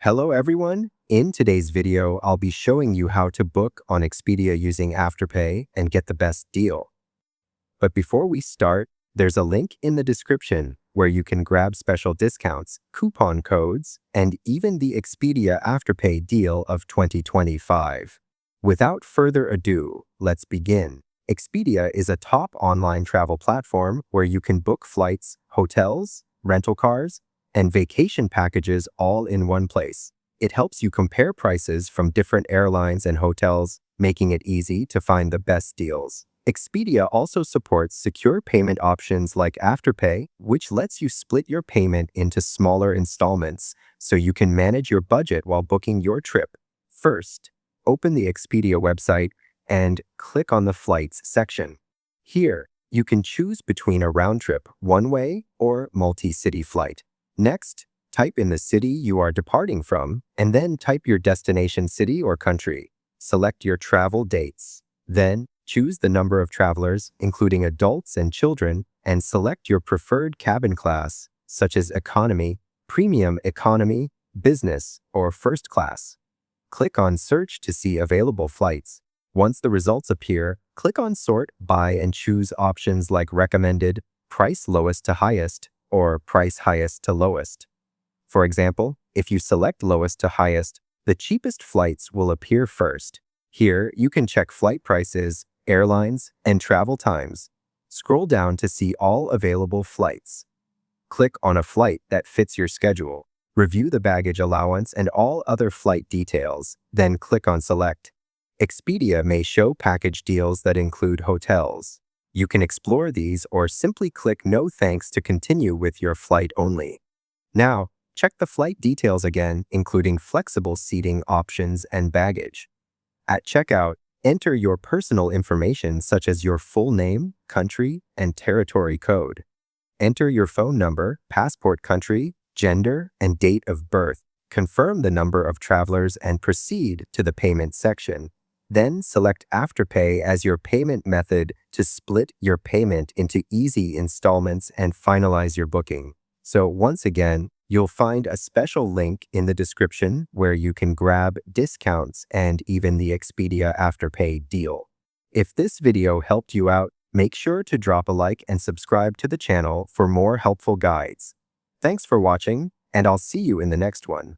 Hello everyone! In today's video, I'll be showing you how to book on Expedia using Afterpay and get the best deal. But before we start, there's a link in the description where you can grab special discounts, coupon codes, and even the Expedia Afterpay deal of 2025. Without further ado, let's begin. Expedia is a top online travel platform where you can book flights, hotels, rental cars, and vacation packages all in one place. It helps you compare prices from different airlines and hotels, making it easy to find the best deals. Expedia also supports secure payment options like Afterpay, which lets you split your payment into smaller installments so you can manage your budget while booking your trip. First, open the Expedia website and click on the Flights section. Here, you can choose between a round-trip, one-way, or multi-city flight. Next, type in the city you are departing from, and then type your destination city or country. Select your travel dates. Then, choose the number of travelers, including adults and children, and select your preferred cabin class, such as economy, premium economy, business, or first class. Click on Search to see available flights. Once the results appear, click on Sort by and choose options like Recommended, Price Lowest to Highest, or Price Highest to Lowest. For example, if you select Lowest to Highest, the cheapest flights will appear first. Here, you can check flight prices, airlines, and travel times. Scroll down to see all available flights. Click on a flight that fits your schedule. Review the baggage allowance and all other flight details, then click on Select. Expedia may show package deals that include hotels. You can explore these or simply click No Thanks to continue with your flight only. Now, check the flight details again, including flexible seating options and baggage. At checkout, enter your personal information such as your full name, country, and territory code. Enter your phone number, passport country, gender, and date of birth. Confirm the number of travelers and proceed to the payment section. Then select Afterpay as your payment method to split your payment into easy installments and finalize your booking. So once again, you'll find a special link in the description where you can grab discounts and even the Expedia Afterpay deal. If this video helped you out, make sure to drop a like and subscribe to the channel for more helpful guides. Thanks for watching, and I'll see you in the next one.